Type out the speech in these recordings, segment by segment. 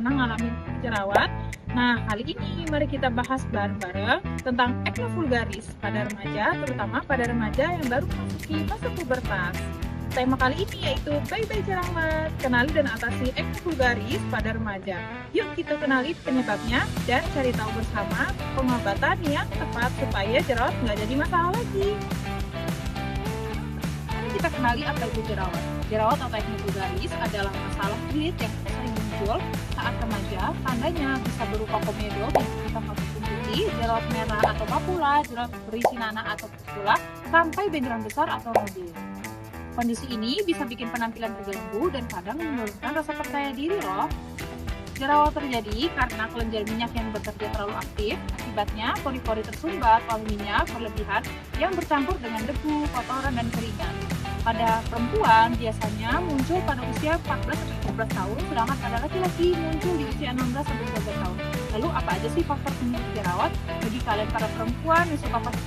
pernah ngalamin jerawat? Nah, kali ini mari kita bahas bareng-bareng tentang acne vulgaris pada remaja, terutama pada remaja yang baru memasuki fase pubertas. Tema kali ini yaitu Bye-Bye Jerawat, kenali dan atasi acne vulgaris pada remaja. Yuk kita kenali penyebabnya dan cari tahu bersama pengobatan yang tepat supaya jerawat nggak jadi masalah lagi. Mari kita kenali apa itu jerawat. Jerawat atau acne vulgaris adalah masalah kulit yang sering muncul saat remaja. Tandanya bisa berupa komedo, hitam atau putih, jerawat merah atau papula, jerawat berisi nanah atau pustula, sampai benjolan besar atau nodul. Kondisi ini bisa bikin penampilan terganggu dan kadang menurunkan rasa percaya diri loh. Jerawat terjadi karena kelenjar minyak yang bekerja terlalu aktif. Akibatnya, pori-pori tersumbat oleh minyak berlebihan yang bercampur dengan debu, kotoran, dan keringat. Pada perempuan biasanya muncul pada usia 14-15 tahun, sedangkan pada laki-laki muncul di usia 16-17 tahun. Lalu apa aja sih faktor penyebab jerawat? Bagi kalian para perempuan yang suka pakai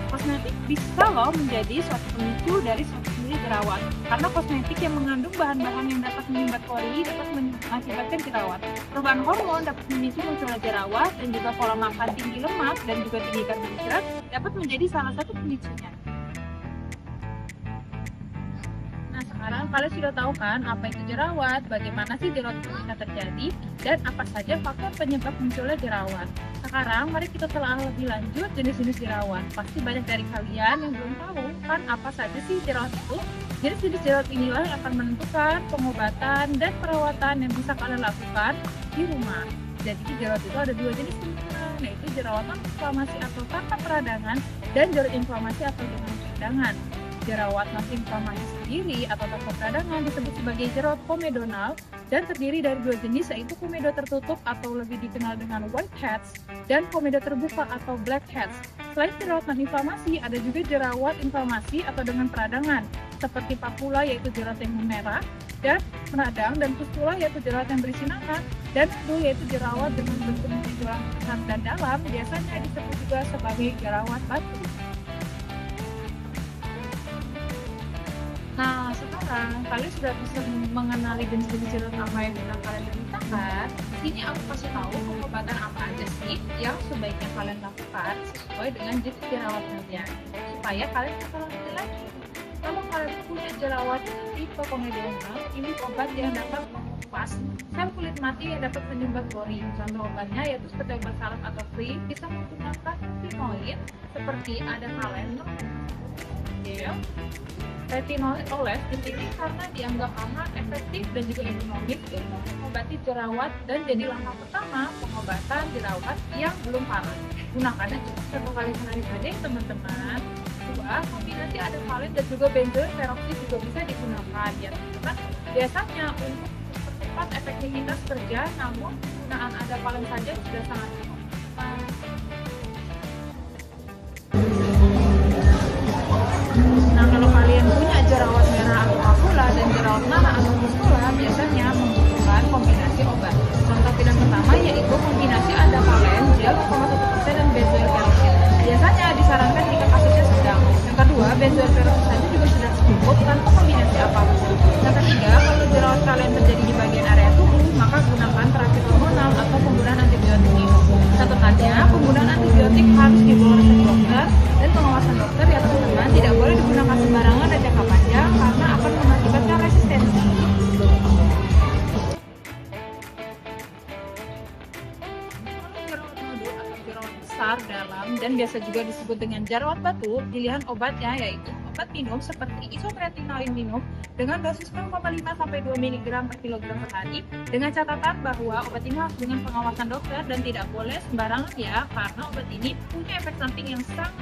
kosmetik bisa loh menjadi suatu pemicu dari suatu jerawat. Karena kosmetik yang mengandung bahan-bahan yang dapat menyumbat pori dapat mengakibatkan jerawat. Perubahan hormon dapat memicu munculnya jerawat, dan juga pola makan tinggi lemak dan juga tinggi karbohidrat dapat menjadi salah satu pemicunya. Nah, sekarang kalian sudah tahu kan apa itu jerawat, bagaimana sih jerawat itu bisa terjadi, dan apa saja faktor penyebab munculnya jerawat. Sekarang mari kita telah lebih lanjut jenis-jenis jerawat. Pasti banyak dari kalian yang belum tahu kan apa saja sih jerawat itu. Jenis-jenis jerawat inilah yang akan menentukan pengobatan dan perawatan yang bisa kalian lakukan di rumah. Jadi jerawat itu ada dua jenis teman-teman, yaitu jerawat non inflamasi atau tanpa peradangan dan jerawat inflamasi atau dengan peradangan. Jerawat non inflamasi sendiri atau tanpa peradangan disebut sebagai jerawat komedonal dan terdiri dari dua jenis, yaitu komedo tertutup atau lebih dikenal dengan whiteheads dan komedo terbuka atau blackheads. Selain jerawat non inflamasi, ada juga jerawat inflamasi atau dengan peradangan seperti papula yaitu jerawat yang merah dan meradang, dan pustula yaitu jerawat yang berisi nanah, dan nodul yaitu jerawat dengan bentuk benjolan besar dan dalam, biasanya disebut juga sebagai jerawat batu. Nah, sekarang kalian sudah bisa mengenali jenis-jenis jerawat apa yang sedang kalian deritakan. Di sini aku kasih tahu pengobatan apa aja sih yang sebaiknya kalian lakukan sesuai dengan jenis jerawat kalian, supaya kalian bisa lebih lagi. Kalau kalian punya jerawat tipe komedonal, ini obat yang dapat mengupas sel kulit mati yang dapat menyumbat pori. Contoh obatnya yaitu seperti obat salep atau krim, bisa menggunakan retinoid seperti ada kalenor, gel. Retinoid oles dipilih karena dianggap aman, efektif, dan juga ekonomis untuk mengobati jerawat dan jadi langkah pertama pengobatan jerawat yang belum parah. Gunakannya cukup satu kali sehari saja ya teman-teman. Dua, kombinasi adapalin dan juga benzoyl peroksid juga bisa digunakan ya teman-teman. Biasanya untuk mempercepat efektivitas kerja, namun penggunaan adapalin saja sudah sangat cukup. Nah, kalau kalian punya jerawat merah atau papula dan jerawat nanah atau pustula, biasanya membutuhkan kombinasi obat. Contoh pilihan pertama yaitu kombinasi adapalene gel 0,1% dan benzoyl peroksid. Biasanya disarankan jika kasusnya sedang. Yang kedua, benzoyl peroksid saja juga sudah cukup tanpa kombinasi apapun. Yang ketiga, kalau jerawat kalian terjadi di bagian area tubuh, maka gunakan terapi hormonal atau penggunaan antibiotik. Catatannya, penggunaan antibiotik harus di bawah resep dokter dan pengawasan dokter ya teman-teman. Tidak boleh digunakan sembarangan dan jangka panjang karena akan mengakibatkan resistensi. Jerawat nodul atau jerawat besar dalam dan biasa juga disebut dengan jerawat batu, pilihan obatnya yaitu obat minum seperti isotretinoin minum dengan dosis 0,5 sampai 2 mg per kilogram per hari, dengan catatan bahwa obat ini harus dengan pengawasan dokter dan tidak boleh sembarangan ya, karena obat ini punya efek samping yang sangat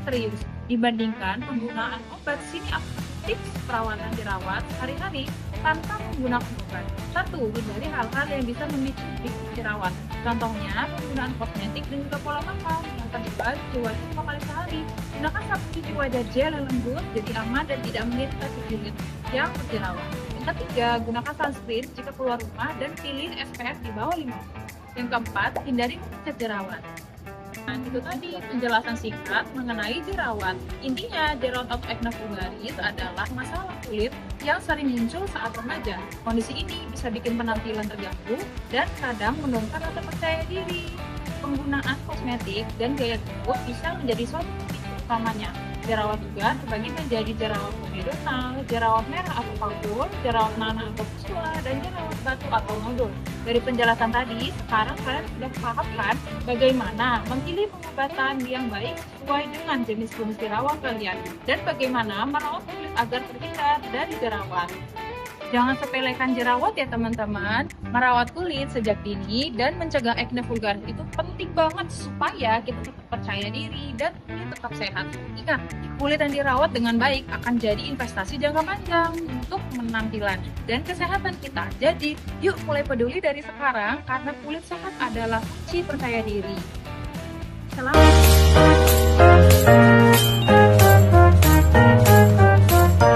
serius dibandingkan penggunaan obat. Sini tips perawatan jerawat sehari-hari tanpa menggunakan obat. 1. Hindari hal-hal yang bisa memicu jerawat. Contohnya penggunaan kosmetik dan juga pola makan. Yang kedua, cuci wajah 5 kali sehari. Gunakan sabun cuci wajah gel yang lembut, jadi aman dan tidak mengiritasi kulit yang berjerawat. Yang ketiga, gunakan sunscreen jika keluar rumah dan pilih SPF di bawah 5. Yang keempat, hindari mengecat jerawat. Nah, itu tadi penjelasan singkat mengenai jerawat. Intinya, jerawat atau acne vulgaris adalah masalah kulit yang sering muncul saat remaja. Kondisi ini bisa bikin penampilan terganggu dan kadang menurunkan rasa percaya diri. Penggunaan kosmetik dan gaya hidup bisa menjadi suatu pemicu utamanya. Jerawat juga terbagi menjadi jerawat komedonal, jerawat merah atau pabur, jerawat nanah atau pustula, dan jerawat batu atau nodul. Dari penjelasan tadi, sekarang kalian sudah paham kan bagaimana memilih pengobatan yang baik sesuai dengan jenis kulit jerawat kalian dan bagaimana merawat kulit agar terhindar dari jerawat. Jangan sepelekan jerawat ya teman-teman. Merawat kulit sejak dini dan mencegah acne vulgaris itu penting banget supaya kita tetap percaya diri dan kulit tetap sehat. Ingat, kulit yang dirawat dengan baik akan jadi investasi jangka panjang untuk penampilan dan kesehatan kita. Jadi, yuk mulai peduli dari sekarang karena kulit sehat adalah kunci percaya diri.